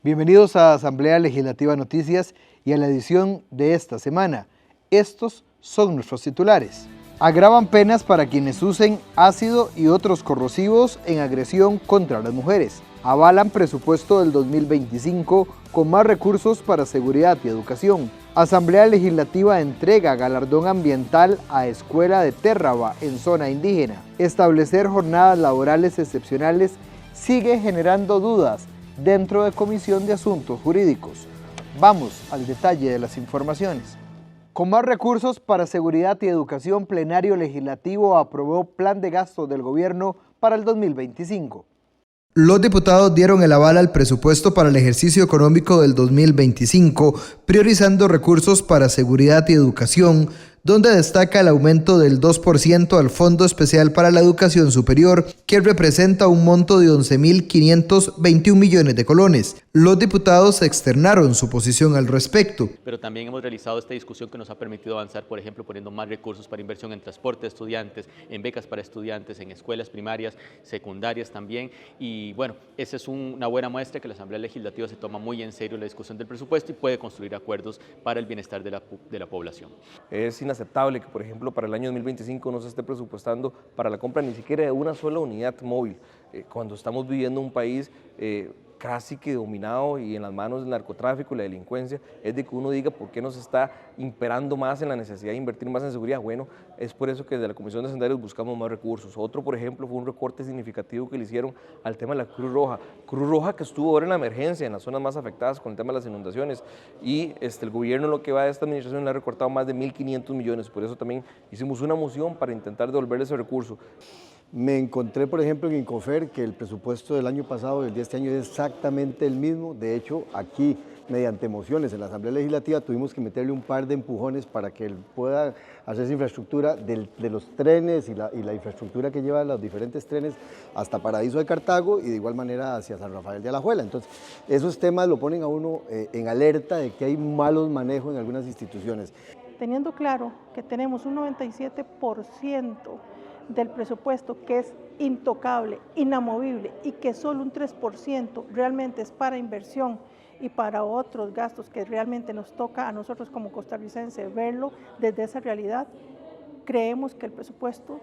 Bienvenidos a Asamblea Legislativa Noticias y a la edición de esta semana. Estos son nuestros titulares. Agravan penas para quienes usen ácido y otros corrosivos en agresión contra las mujeres. Avalan presupuesto del 2025 con más recursos para seguridad y educación. Asamblea Legislativa entrega galardón ambiental a Escuela de Térraba en zona indígena. Establecer jornadas laborales excepcionales sigue generando dudas dentro de Comisión de Asuntos Jurídicos. Vamos al detalle de las informaciones. Con más recursos para seguridad y educación, Plenario Legislativo aprobó plan de gastos del gobierno para el 2025. Los diputados dieron el aval al presupuesto para el ejercicio económico del 2025, priorizando recursos para seguridad y educación, donde destaca el aumento del 2% al Fondo Especial para la Educación Superior, que representa un monto de 11.521 millones de colones. Los diputados externaron su posición al respecto. Pero también hemos realizado esta discusión que nos ha permitido avanzar, por ejemplo, poniendo más recursos para inversión en transporte de estudiantes, en becas para estudiantes, en escuelas primarias, secundarias también. Y bueno, esa es una buena muestra que la Asamblea Legislativa se toma muy en serio la discusión del presupuesto y puede construir acuerdos para el bienestar de la población. Es inaceptable que, por ejemplo, para el año 2025 no se esté presupuestando para la compra ni siquiera de una sola unidad móvil, cuando estamos viviendo un país casi que dominado y en las manos del narcotráfico y la delincuencia. Es de que uno diga por qué nos está imperando más en la necesidad de invertir más en seguridad. Bueno, es por eso que desde la Comisión de Hacendarios buscamos más recursos. Otro, por ejemplo, fue un recorte significativo que le hicieron al tema de la Cruz Roja. Cruz Roja que estuvo ahora en la emergencia, en las zonas más afectadas con el tema de las inundaciones, y el gobierno, lo que va de esta administración, le ha recortado más de 1.500 millones. Por eso también hicimos una moción para intentar devolverle ese recurso. Me encontré, por ejemplo, en Incofer que el presupuesto del año pasado y el de este año es exactamente el mismo. De hecho, aquí, mediante mociones en la Asamblea Legislativa, tuvimos que meterle un par de empujones para que él pueda hacer esa infraestructura de los trenes y la infraestructura que lleva los diferentes trenes hasta Paraíso de Cartago y de igual manera hacia San Rafael de Alajuela. Entonces, esos temas lo ponen a uno en alerta de que hay malos manejos en algunas instituciones. Teniendo claro que tenemos un 97% del presupuesto que es intocable, inamovible, y que solo un 3% realmente es para inversión y para otros gastos que realmente nos toca a nosotros como costarricenses verlo desde esa realidad, creemos que el presupuesto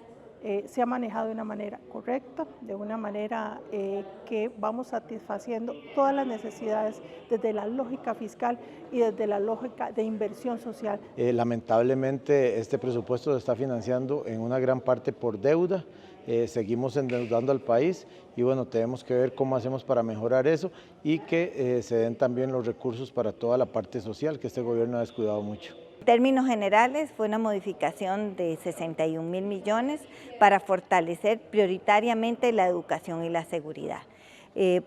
se ha manejado de una manera correcta, de una manera que vamos satisfaciendo todas las necesidades desde la lógica fiscal y desde la lógica de inversión social. Lamentablemente este presupuesto se está financiando en una gran parte por deuda, seguimos endeudando al país y bueno, tenemos que ver cómo hacemos para mejorar eso y que se den también los recursos para toda la parte social que este gobierno ha descuidado mucho. En términos generales, fue una modificación de 61.000 millones para fortalecer prioritariamente la educación y la seguridad.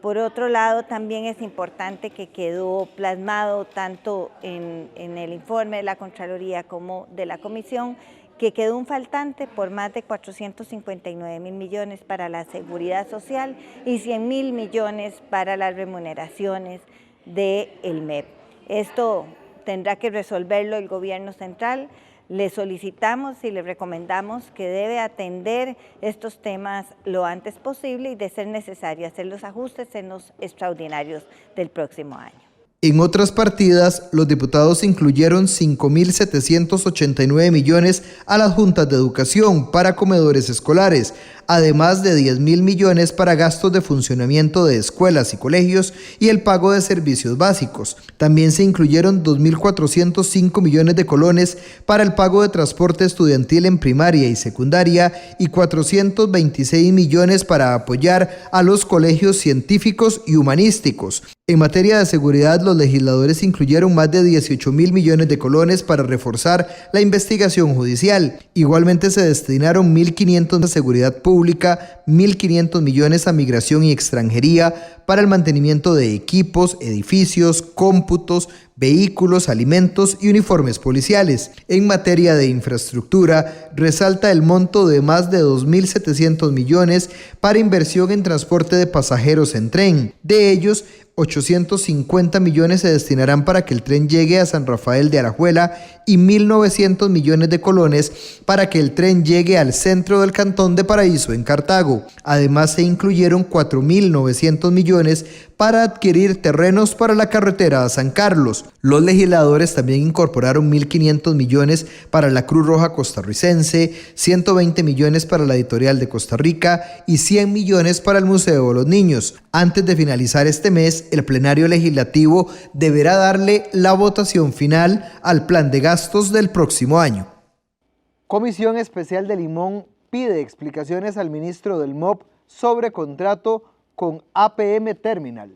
Por otro lado, también es importante que quedó plasmado tanto en el informe de la Contraloría como de la Comisión, que quedó un faltante por más de 459.000 millones para la seguridad social y 100.000 millones para las remuneraciones del MEP. Esto tendrá que resolverlo el gobierno central. Le solicitamos y le recomendamos que debe atender estos temas lo antes posible y, de ser necesario, hacer los ajustes en los extraordinarios del próximo año. En otras partidas, los diputados incluyeron 5.789 millones a las juntas de educación para comedores escolares, además de 10.000 millones para gastos de funcionamiento de escuelas y colegios y el pago de servicios básicos. También se incluyeron 2.405 millones de colones para el pago de transporte estudiantil en primaria y secundaria y 426 millones para apoyar a los colegios científicos y humanísticos. En materia de seguridad, los legisladores incluyeron más de 18.000 millones de colones para reforzar la investigación judicial. Igualmente se destinaron 1.500 a seguridad pública, 1.500 millones a migración y extranjería para el mantenimiento de equipos, edificios, cómputos, vehículos, alimentos y uniformes policiales. En materia de infraestructura, resalta el monto de más de 2.700 millones para inversión en transporte de pasajeros en tren. De ellos, 850 millones se destinarán para que el tren llegue a San Rafael de Alajuela y 1.900 millones de colones para que el tren llegue al centro del cantón de Paraíso en Cartago. Además, se incluyeron 4.900 millones para adquirir terrenos para la carretera a San Carlos. Los legisladores también incorporaron 1.500 millones para la Cruz Roja costarricense, 120 millones para la Editorial de Costa Rica y 100 millones para el Museo de los Niños. Antes de finalizar este mes, el plenario legislativo deberá darle la votación final al plan de gastos del próximo año. Comisión Especial de Limón pide explicaciones al ministro del MOP sobre contrato con APM Terminal.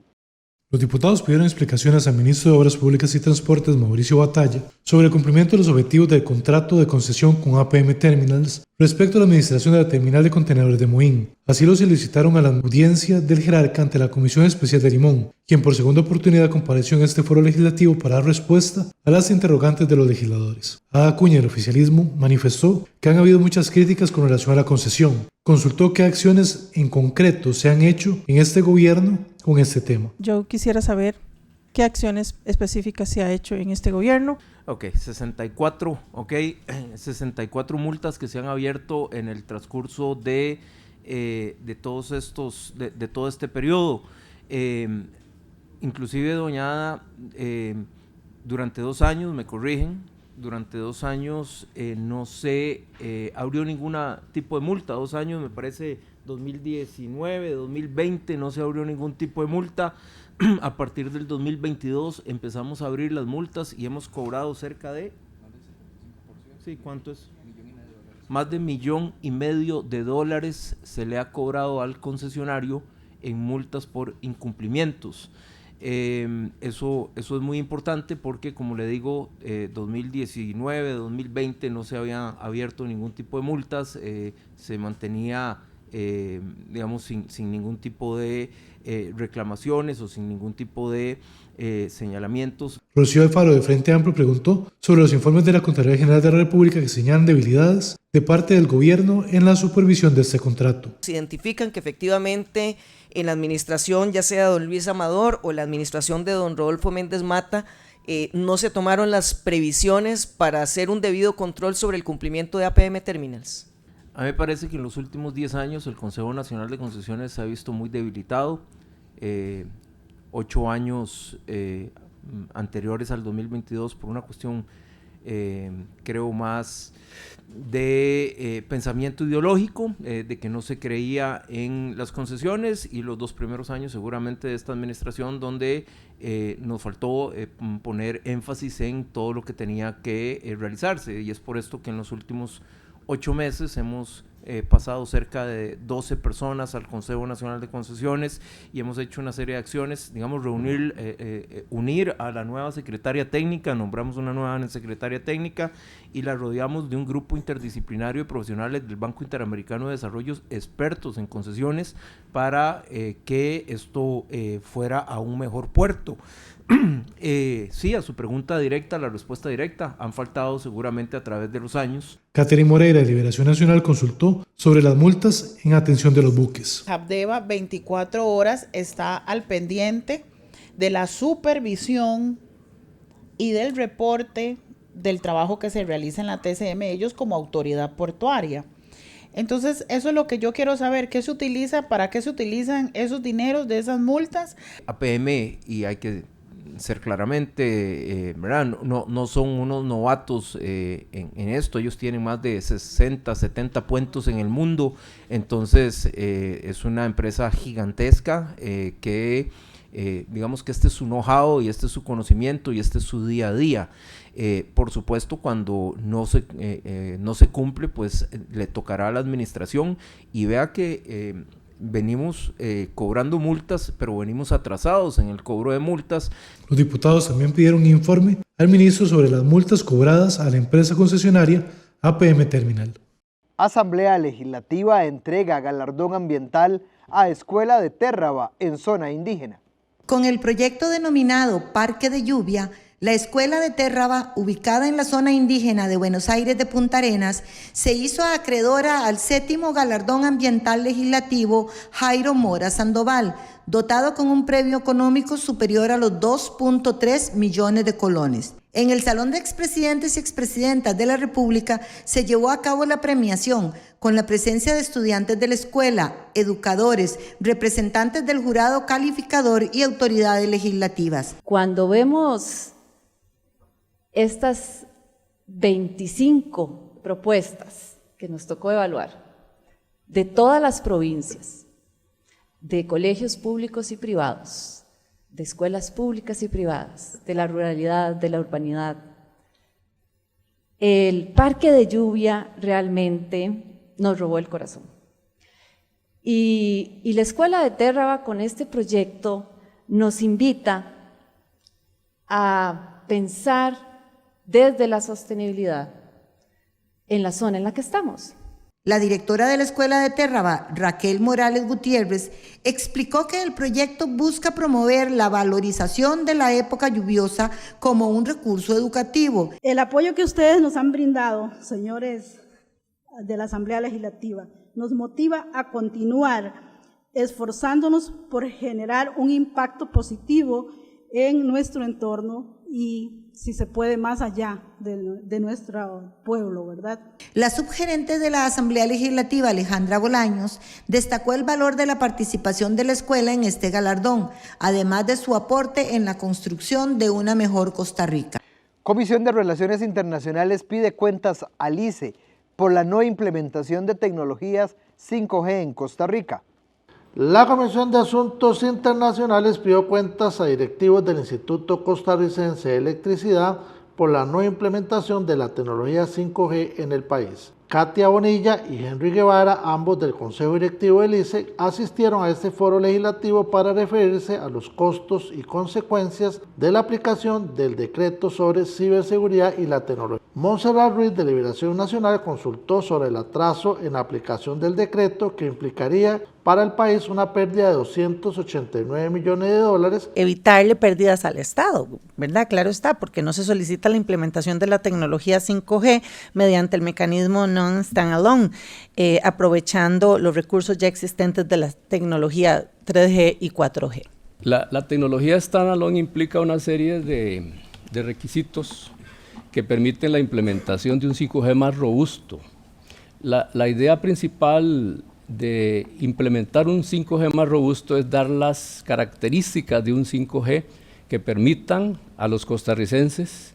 Los diputados pidieron explicaciones al ministro de Obras Públicas y Transportes, Mauricio Batalla, sobre el cumplimiento de los objetivos del contrato de concesión con APM Terminals respecto a la administración de la terminal de contenedores de Moín. Así lo solicitaron a la audiencia del jerarca ante la Comisión Especial de Limón, quien por segunda oportunidad compareció en este foro legislativo para dar respuesta a las interrogantes de los legisladores. Ada Acuña, del oficialismo, manifestó que han habido muchas críticas con relación a la concesión. Consultó qué acciones en concreto se han hecho en este gobierno con este tema. Yo quisiera saber qué acciones específicas se ha hecho en este gobierno. 64 multas que se han abierto en el transcurso de todo este periodo. Inclusive, doña Ada, durante 2 años, me corrigen, durante 2 años no se abrió ningún tipo de multa. 2 años, me parece, 2019, 2020, no se abrió ningún tipo de multa. A partir del 2022 empezamos a abrir las multas y hemos cobrado cerca de... Sí, ¿cuánto es? Más de $1,500,000 se le ha cobrado al concesionario en multas por incumplimientos. Eso es muy importante porque, como le digo, 2019, 2020 no se había abierto ningún tipo de multas, se mantenía, digamos, sin ningún tipo de reclamaciones o sin ningún tipo de señalamientos. Rocío Alfaro, de Frente Amplio, preguntó sobre los informes de la Contraloría General de la República que señalan debilidades de parte del gobierno en la supervisión de este contrato. Se identifican que efectivamente en la administración, ya sea de don Luis Amador o la administración de don Rodolfo Méndez Mata, no se tomaron las previsiones para hacer un debido control sobre el cumplimiento de APM Terminals. A mí me parece que en los últimos 10 años el Consejo Nacional de Concesiones se ha visto muy debilitado. 8 años anteriores al 2022 por una cuestión, creo, más de pensamiento ideológico, de que no se creía en las concesiones, y los 2 primeros años seguramente de esta administración donde nos faltó poner énfasis en todo lo que tenía que realizarse, y es por esto que en los últimos 8 meses hemos pasado cerca de 12 personas al Consejo Nacional de Concesiones y hemos hecho una serie de acciones, digamos, unir a la nueva secretaria técnica, nombramos una nueva secretaria técnica y la rodeamos de un grupo interdisciplinario de profesionales del Banco Interamericano de Desarrollo, expertos en concesiones, para que esto fuera a un mejor puerto. Sí, a su pregunta directa, la respuesta directa, han faltado seguramente a través de los años. Catherine Moreira, de Liberación Nacional, consultó sobre las multas en atención de los buques. Habdeba 24 horas está al pendiente de la supervisión y del reporte del trabajo que se realiza en la TCM, ellos como autoridad portuaria. Entonces, eso es lo que yo quiero saber, ¿qué se utiliza, para qué se utilizan esos dineros de esas multas? APM, y hay que ser claramente, ¿verdad? No son unos novatos en esto, ellos tienen más de 60, 70 puertos en el mundo, entonces es una empresa gigantesca que digamos que este es su know-how y este es su conocimiento y este es su día a día. Por supuesto, cuando no se cumple, pues le tocará a la administración, y vea que venimos cobrando multas, pero venimos atrasados en el cobro de multas. Los diputados también pidieron un informe al ministro sobre las multas cobradas a la empresa concesionaria APM Terminal. Asamblea Legislativa entrega galardón ambiental a Escuela de Térraba en zona indígena. Con el proyecto denominado Parque de Lluvia, la Escuela de Térraba, ubicada en la zona indígena de Buenos Aires de Punta Arenas, se hizo acreedora al 7º Galardón Ambiental Legislativo Jairo Mora Sandoval, dotado con un premio económico superior a los 2.3 millones de colones. En el Salón de Expresidentes y Expresidentas de la República se llevó a cabo la premiación con la presencia de estudiantes de la escuela, educadores, representantes del jurado calificador y autoridades legislativas. Cuando vemos estas 25 propuestas que nos tocó evaluar de todas las provincias, de colegios públicos y privados, de escuelas públicas y privadas, de la ruralidad, de la urbanidad, el Parque de Lluvia realmente nos robó el corazón. Y la Escuela de Térraba con este proyecto nos invita a pensar desde la sostenibilidad en la zona en la que estamos. La directora de la Escuela de Térraba, Raquel Morales Gutiérrez, explicó que el proyecto busca promover la valorización de la época lluviosa como un recurso educativo. El apoyo que ustedes nos han brindado, señores de la Asamblea Legislativa, nos motiva a continuar esforzándonos por generar un impacto positivo en nuestro entorno y, si se puede, más allá de nuestro pueblo, ¿verdad? La subgerente de la Asamblea Legislativa, Alejandra Bolaños, destacó el valor de la participación de la escuela en este galardón, además de su aporte en la construcción de una mejor Costa Rica. Comisión de Relaciones Internacionales pide cuentas al ICE por la no implementación de tecnologías 5G en Costa Rica. La Comisión de Asuntos Internacionales pidió cuentas a directivos del Instituto Costarricense de Electricidad por la no implementación de la tecnología 5G en el país. Katia Bonilla y Henry Guevara, ambos del Consejo Directivo del ICE, asistieron a este foro legislativo para referirse a los costos y consecuencias de la aplicación del decreto sobre ciberseguridad y la tecnología. Montserrat Ruiz, de Liberación Nacional, consultó sobre el atraso en la aplicación del decreto que implicaría para el país una pérdida de 289 millones de dólares. Evitarle pérdidas al Estado, ¿verdad? Claro está, porque no se solicita la implementación de la tecnología 5G mediante el mecanismo non-standalone, aprovechando los recursos ya existentes de la tecnología 3G y 4G. La tecnología standalone implica una serie de requisitos que permiten la implementación de un 5G más robusto. La idea principal de implementar un 5G más robusto es dar las características de un 5G que permitan a los costarricenses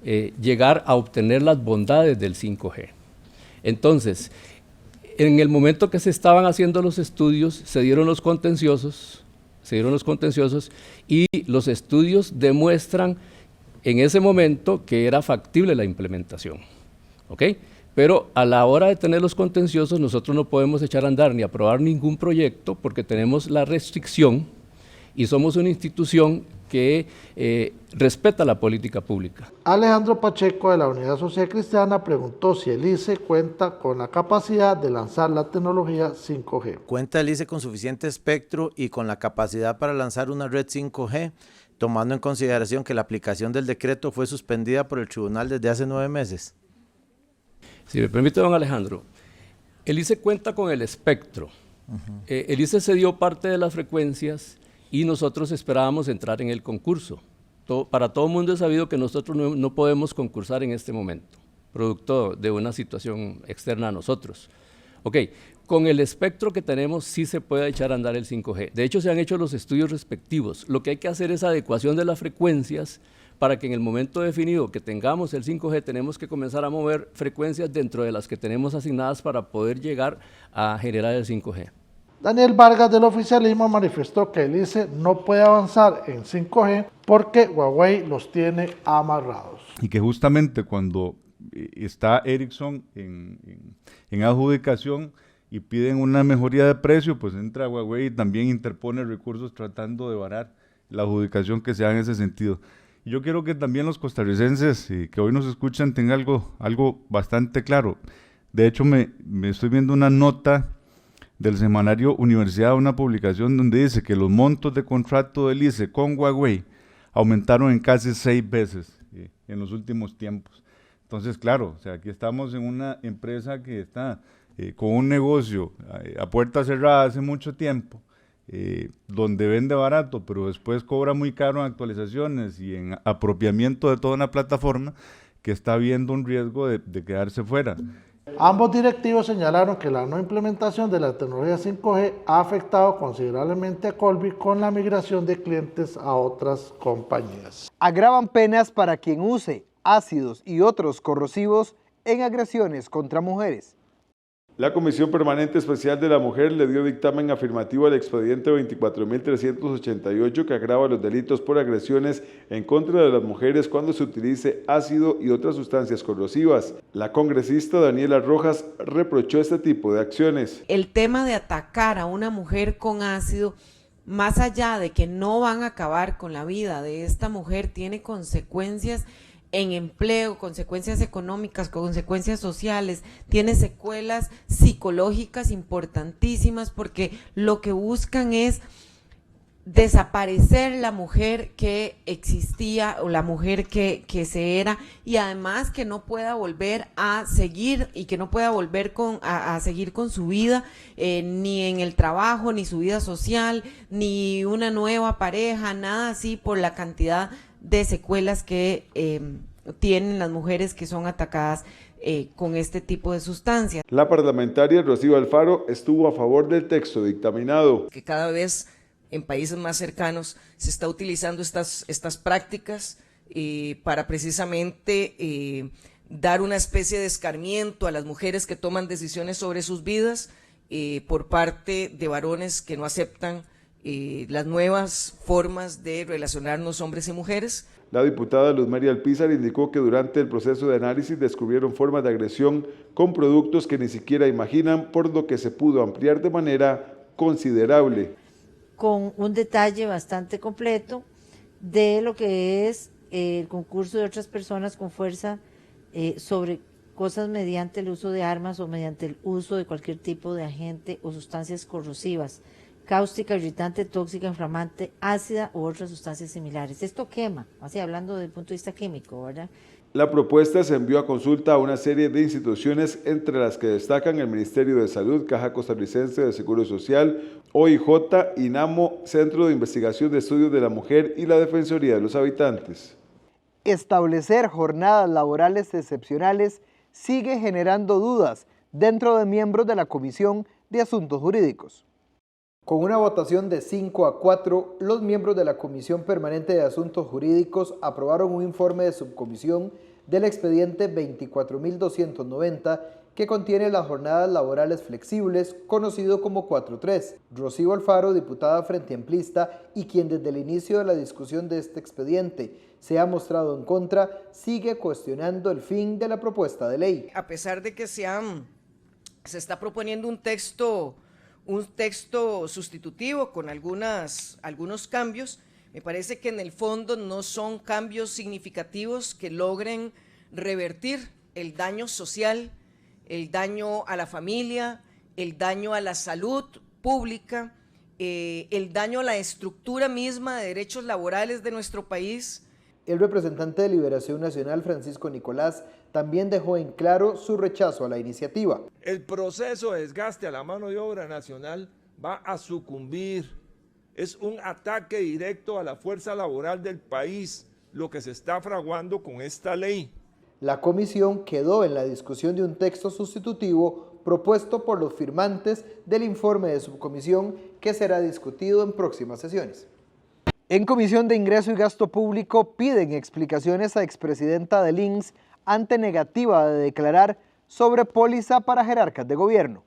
llegar a obtener las bondades del 5G. Entonces, en el momento que se estaban haciendo los estudios, se dieron los contenciosos y los estudios demuestran en ese momento que era factible la implementación, ¿ok? Pero a la hora de tener los contenciosos, nosotros no podemos echar a andar ni aprobar ningún proyecto porque tenemos la restricción y somos una institución que respeta la política pública. Alejandro Pacheco, de la Unidad Social Cristiana, preguntó si el ICE cuenta con la capacidad de lanzar la tecnología 5G. ¿Cuenta el ICE con suficiente espectro y con la capacidad para lanzar una red 5G, tomando en consideración que la aplicación del decreto fue suspendida por el tribunal desde hace 9 meses? Si me permite, don Alejandro, el ICE cuenta con el espectro. El ICE cedió parte de las frecuencias y nosotros esperábamos entrar en el concurso. Para todo el mundo es sabido que nosotros no podemos concursar en este momento, producto de una situación externa a nosotros. Ok, con el espectro que tenemos sí se puede echar a andar el 5G. De hecho, se han hecho los estudios respectivos. Lo que hay que hacer es adecuación de las frecuencias para que en el momento definido que tengamos el 5G tenemos que comenzar a mover frecuencias dentro de las que tenemos asignadas para poder llegar a generar el 5G. Daniel Vargas, del oficialismo, manifestó que el ICE no puede avanzar en 5G porque Huawei los tiene amarrados. Y que justamente cuando está Ericsson en adjudicación y piden una mejoría de precio, pues entra Huawei y también interpone recursos tratando de varar la adjudicación que se da en ese sentido. Y yo quiero que también los costarricenses que hoy nos escuchan tengan algo bastante claro. De hecho, me estoy viendo una nota del semanario Universidad, una publicación donde dice que los montos de contrato del ICE con Huawei aumentaron en casi 6 veces en los últimos tiempos. Entonces, claro, o sea, aquí estamos en una empresa que está con un negocio a puerta cerrada hace mucho tiempo donde vende barato, pero después cobra muy caro en actualizaciones y en apropiamiento de toda una plataforma, que está viendo un riesgo de quedarse fuera. Ambos directivos señalaron que la no implementación de la tecnología 5G ha afectado considerablemente a Colby con la migración de clientes a otras compañías. Agravan penas para quien use ácidos y otros corrosivos en agresiones contra mujeres. La Comisión Permanente Especial de la Mujer le dio dictamen afirmativo al expediente 24.388 que agrava los delitos por agresiones en contra de las mujeres cuando se utilice ácido y otras sustancias corrosivas. La congresista Daniela Rojas reprochó este tipo de acciones. El tema de atacar a una mujer con ácido, más allá de que no van a acabar con la vida de esta mujer, tiene consecuencias en empleo, consecuencias económicas, consecuencias sociales, tiene secuelas psicológicas importantísimas, porque lo que buscan es desaparecer la mujer que existía o la mujer que se era, y además que no pueda volver a seguir y que no pueda volver a seguir con su vida, ni en el trabajo, ni su vida social, ni una nueva pareja, nada así, por la cantidad de secuelas que tienen las mujeres que son atacadas con este tipo de sustancias. La parlamentaria Rocío Alfaro estuvo a favor del texto dictaminado. Que cada vez en países más cercanos se está utilizando estas prácticas para precisamente dar una especie de escarmiento a las mujeres que toman decisiones sobre sus vidas por parte de varones que no aceptan las nuevas formas de relacionarnos hombres y mujeres. La diputada Luz María Alpizar indicó que durante el proceso de análisis descubrieron formas de agresión con productos que ni siquiera imaginan, por lo que se pudo ampliar de manera considerable. Con un detalle bastante completo de lo que es el concurso de otras personas con fuerza sobre cosas mediante el uso de armas o mediante el uso de cualquier tipo de agente o sustancias corrosivas, cáustica, irritante, tóxica, inflamante, ácida u otras sustancias similares. Esto quema, así hablando desde el punto de vista químico, ¿verdad? La propuesta se envió a consulta a una serie de instituciones, entre las que destacan el Ministerio de Salud, Caja Costarricense de Seguro Social, OIJ, INAMO, Centro de Investigación de Estudios de la Mujer y la Defensoría de los Habitantes. Establecer jornadas laborales excepcionales sigue generando dudas dentro de miembros de la Comisión de Asuntos Jurídicos. Con una votación de 5-4, los miembros de la Comisión Permanente de Asuntos Jurídicos aprobaron un informe de subcomisión del expediente 24.290 que contiene las jornadas laborales flexibles, conocido como 4-3. Rocío Alfaro, diputada Frente Amplista y quien desde el inicio de la discusión de este expediente se ha mostrado en contra, sigue cuestionando el fin de la propuesta de ley. A pesar de que se está proponiendo un texto sustitutivo con algunos cambios, me parece que en el fondo no son cambios significativos que logren revertir el daño social, el daño a la familia, el daño a la salud pública, el daño a la estructura misma de derechos laborales de nuestro país. El representante de Liberación Nacional, Francisco Nicolás, también dejó en claro su rechazo a la iniciativa. El proceso de desgaste a la mano de obra nacional va a sucumbir. Es un ataque directo a la fuerza laboral del país, lo que se está fraguando con esta ley. La comisión quedó en la discusión de un texto sustitutivo propuesto por los firmantes del informe de subcomisión que será discutido en próximas sesiones. En Comisión de Ingreso y Gasto Público piden explicaciones a expresidenta del INSS ante negativa de declarar sobre póliza para jerarcas de gobierno.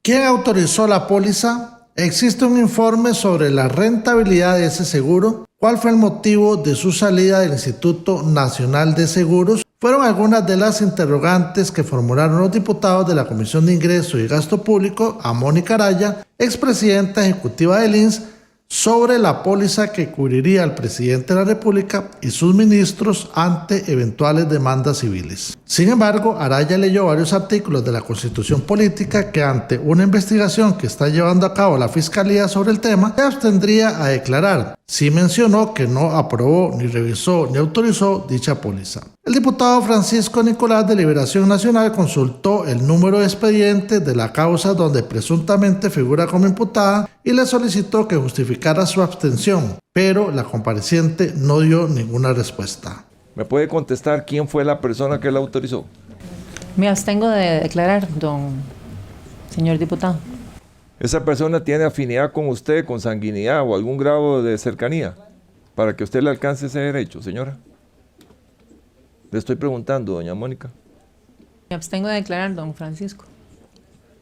¿Quién autorizó la póliza? ¿Existe un informe sobre la rentabilidad de ese seguro? ¿Cuál fue el motivo de su salida del Instituto Nacional de Seguros? Fueron algunas de las interrogantes que formularon los diputados de la Comisión de Ingreso y Gasto Público a Mónica Araya, expresidenta ejecutiva del INSS, sobre la póliza que cubriría al presidente de la República y sus ministros ante eventuales demandas civiles. Sin embargo, Araya leyó varios artículos de la Constitución Política que ante una investigación que está llevando a cabo la Fiscalía sobre el tema, se abstendría a declarar. Sí mencionó que no aprobó, ni revisó, ni autorizó dicha póliza. El diputado Francisco Nicolás de Liberación Nacional consultó el número de expediente de la causa donde presuntamente figura como imputada y le solicitó que justificara su abstención, pero la compareciente no dio ninguna respuesta. ¿Me puede contestar quién fue la persona que la autorizó? Me abstengo de declarar, señor diputado. ¿Esa persona tiene afinidad con usted, con sanguinidad o algún grado de cercanía para que usted le alcance ese derecho, señora? Le estoy preguntando, doña Mónica. Me abstengo de declarar, don Francisco.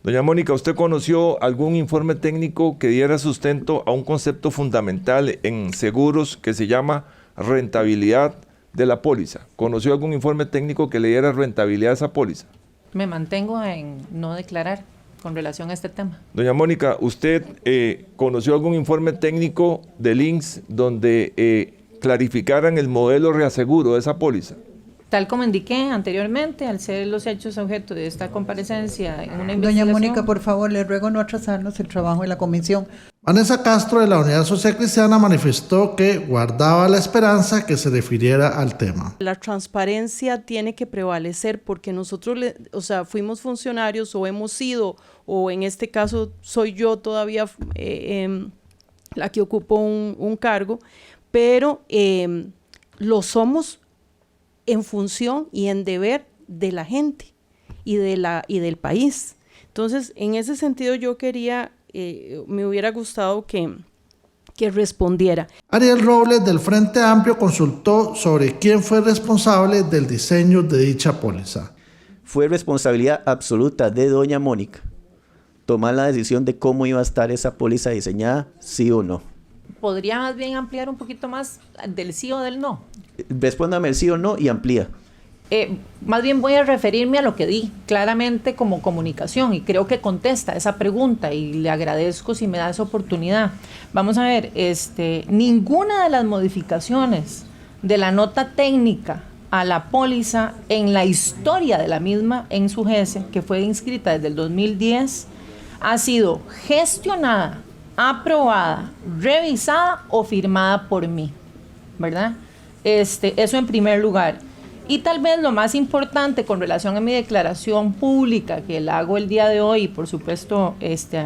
Doña Mónica, ¿usted conoció algún informe técnico que diera sustento a un concepto fundamental en seguros que se llama rentabilidad de la póliza? ¿Conoció algún informe técnico que le diera rentabilidad a esa póliza? Me mantengo en no declarar con relación a este tema. Doña Mónica, ¿usted conoció algún informe técnico del INSS donde clarificaran el modelo reaseguro de esa póliza? Tal como indiqué anteriormente, al ser los hechos objeto de esta comparecencia en una investigación... Doña Mónica, por favor, le ruego no atrasarnos el trabajo de la comisión. Vanessa Castro de la Unidad Social Cristiana manifestó que guardaba la esperanza que se refiriera al tema. La transparencia tiene que prevalecer porque nosotros, fuimos funcionarios o hemos sido, o en este caso soy yo todavía la que ocupo un cargo, pero lo somos en función y en deber de la gente y del país. Entonces, en ese sentido yo quería, me hubiera gustado que respondiera. Ariel Robles del Frente Amplio consultó sobre quién fue responsable del diseño de dicha póliza. Fue responsabilidad absoluta de doña Mónica tomar la decisión de cómo iba a estar esa póliza diseñada, sí o no. ¿Podría más bien ampliar un poquito más del sí o del no? Respóndame el sí o no y amplía. Más bien voy a referirme a lo que di claramente como comunicación y creo que contesta esa pregunta y le agradezco si me da esa oportunidad. Vamos a ver, ninguna de las modificaciones de la nota técnica a la póliza en la historia de la misma en su GESE, que fue inscrita desde el 2010, ha sido gestionada, aprobada, revisada o firmada por mí, ¿verdad? Eso en primer lugar. Y tal vez lo más importante con relación a mi declaración pública que la hago el día de hoy y por supuesto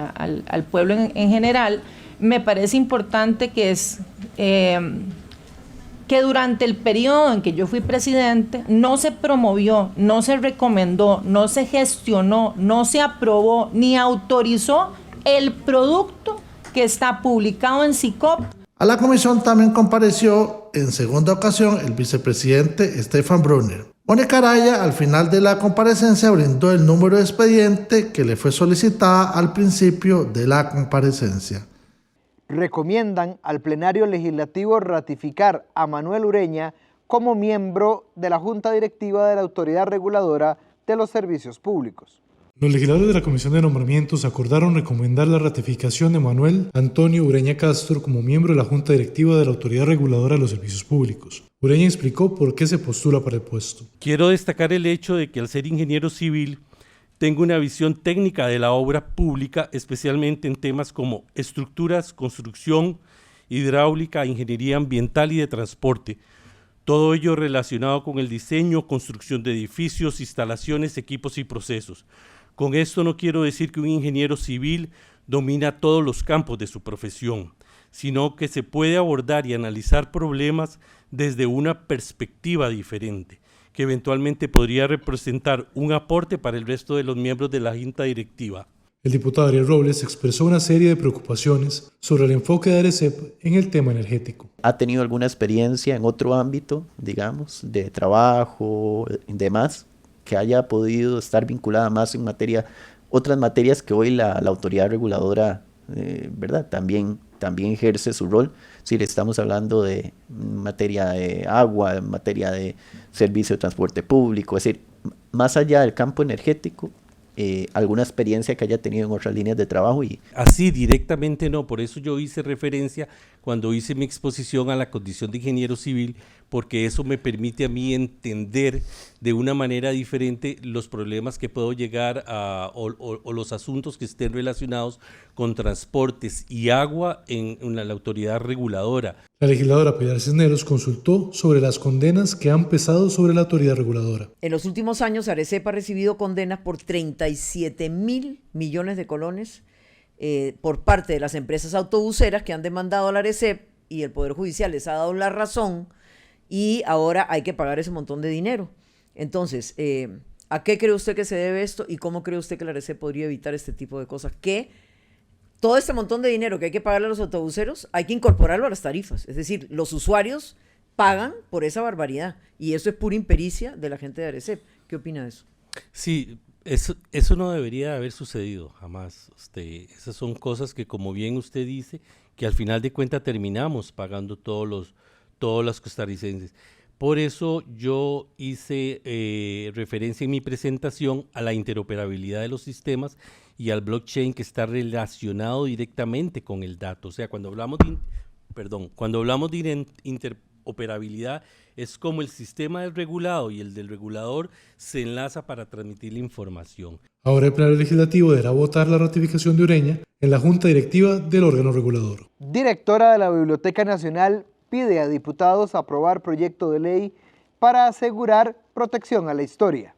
al pueblo en general, me parece importante que es que durante el periodo en que yo fui presidente no se promovió, no se recomendó, no se gestionó, no se aprobó ni autorizó el producto que está publicado en SICOP. A la comisión también compareció en segunda ocasión el vicepresidente Stefan Brunner. Mónica Araya, al final de la comparecencia, brindó el número de expediente que le fue solicitada al principio de la comparecencia. Recomiendan al plenario legislativo ratificar a Manuel Ureña como miembro de la Junta Directiva de la Autoridad Reguladora de los Servicios Públicos. Los legisladores de la Comisión de Nombramientos acordaron recomendar la ratificación de Manuel Antonio Ureña Castro como miembro de la Junta Directiva de la Autoridad Reguladora de los Servicios Públicos. Ureña explicó por qué se postula para el puesto. Quiero destacar el hecho de que al ser ingeniero civil tengo una visión técnica de la obra pública, especialmente en temas como estructuras, construcción, hidráulica, ingeniería ambiental y de transporte. Todo ello relacionado con el diseño, construcción de edificios, instalaciones, equipos y procesos. Con esto no quiero decir que un ingeniero civil domina todos los campos de su profesión, sino que se puede abordar y analizar problemas desde una perspectiva diferente, que eventualmente podría representar un aporte para el resto de los miembros de la Junta Directiva. El diputado Ariel Robles expresó una serie de preocupaciones sobre el enfoque de ARECEP en el tema energético. ¿Ha tenido alguna experiencia en otro ámbito, digamos, de trabajo y demás, que haya podido estar vinculada más en otras materias que hoy la autoridad reguladora, ¿verdad? También ejerce su rol? Si le estamos hablando de materia de agua, materia de servicio de transporte público, es decir, más allá del campo energético, alguna experiencia que haya tenido en otras líneas de trabajo. Así directamente no, por eso yo hice referencia cuando hice mi exposición a la condición de ingeniero civil, porque eso me permite a mí entender de una manera diferente los problemas que puedo llegar a, o los asuntos que estén relacionados con transportes y agua en la autoridad reguladora. La legisladora Pilar Cisneros consultó sobre las condenas que han pesado sobre la autoridad reguladora. En los últimos años, Arecep ha recibido condenas por 37.000 millones de colones por parte de las empresas autobuseras que han demandado a la Arecep y el Poder Judicial les ha dado la razón y ahora hay que pagar ese montón de dinero. Entonces, ¿a qué cree usted que se debe esto y cómo cree usted que la Arecep podría evitar este tipo de cosas? Que todo este montón de dinero que hay que pagarle a los autobuseros hay que incorporarlo a las tarifas. Es decir, los usuarios pagan por esa barbaridad y eso es pura impericia de la gente de Arecep. ¿Qué opina de eso? Sí, eso no debería haber sucedido jamás. Esas son cosas que, como bien usted dice, que al final de cuentas terminamos pagando todos los costarricenses. Por eso yo hice referencia en mi presentación a la interoperabilidad de los sistemas y al blockchain que está relacionado directamente con el dato. O sea, cuando hablamos de interoperabilidad, es como el sistema del regulado y el del regulador se enlaza para transmitir la información. Ahora el Pleno Legislativo deberá votar la ratificación de Ureña en la Junta Directiva del órgano regulador. Directora de la Biblioteca Nacional pide a diputados aprobar proyecto de ley para asegurar protección a la historia.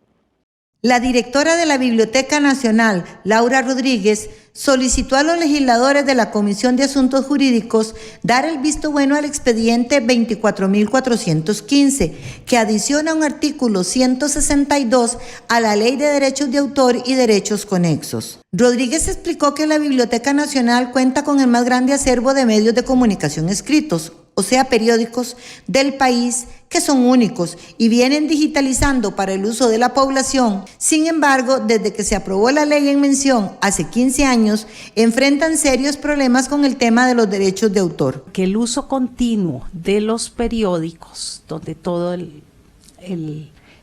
La directora de la Biblioteca Nacional, Laura Rodríguez, solicitó a los legisladores de la Comisión de Asuntos Jurídicos dar el visto bueno al expediente 24.415, que adiciona un artículo 162 a la Ley de Derechos de Autor y Derechos Conexos. Rodríguez explicó que la Biblioteca Nacional cuenta con el más grande acervo de medios de comunicación escritos, o sea, periódicos del país, que son únicos y vienen digitalizando para el uso de la población. Sin embargo, desde que se aprobó la ley en mención hace 15 años, enfrentan serios problemas con el tema de los derechos de autor. Que el uso continuo de los periódicos, donde todos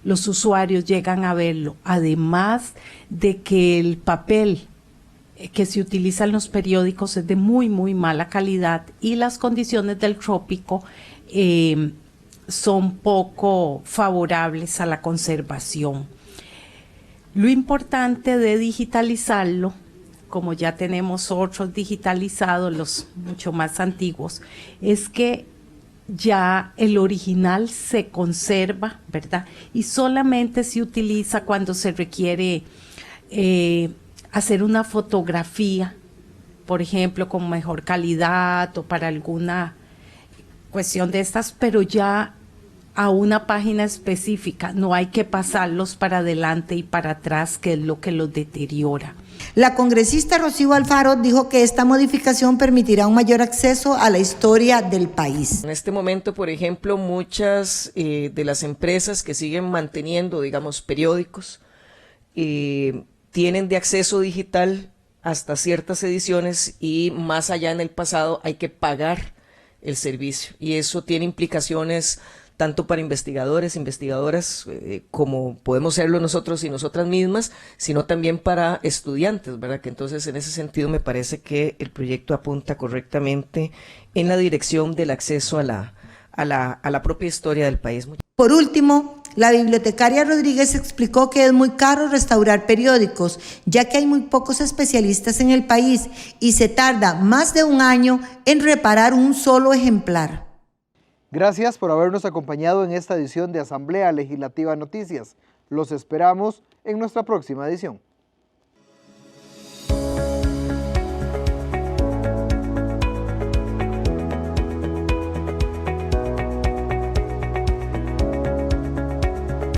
los usuarios llegan a verlo, además de que el papel que se utiliza en los periódicos es de muy, muy mala calidad y las condiciones del trópico son poco favorables a la conservación. Lo importante de digitalizarlo, como ya tenemos otros digitalizados, los mucho más antiguos, es que ya el original se conserva, ¿verdad? Y solamente se utiliza cuando se requiere hacer una fotografía, por ejemplo, con mejor calidad o para alguna cuestión de estas, pero ya a una página específica, no hay que pasarlos para adelante y para atrás, que es lo que los deteriora. La congresista Rocío Alfaro dijo que esta modificación permitirá un mayor acceso a la historia del país. En este momento, por ejemplo, muchas de las empresas que siguen manteniendo, digamos, periódicos, tienen de acceso digital hasta ciertas ediciones y más allá en el pasado hay que pagar el servicio y eso tiene implicaciones tanto para investigadores, investigadoras, como podemos serlo nosotros y nosotras mismas, sino también para estudiantes, ¿verdad? Que entonces en ese sentido me parece que el proyecto apunta correctamente en la dirección del acceso a la propia historia del país. Por último, la bibliotecaria Rodríguez explicó que es muy caro restaurar periódicos, ya que hay muy pocos especialistas en el país y se tarda más de un año en reparar un solo ejemplar. Gracias por habernos acompañado en esta edición de Asamblea Legislativa Noticias. Los esperamos en nuestra próxima edición.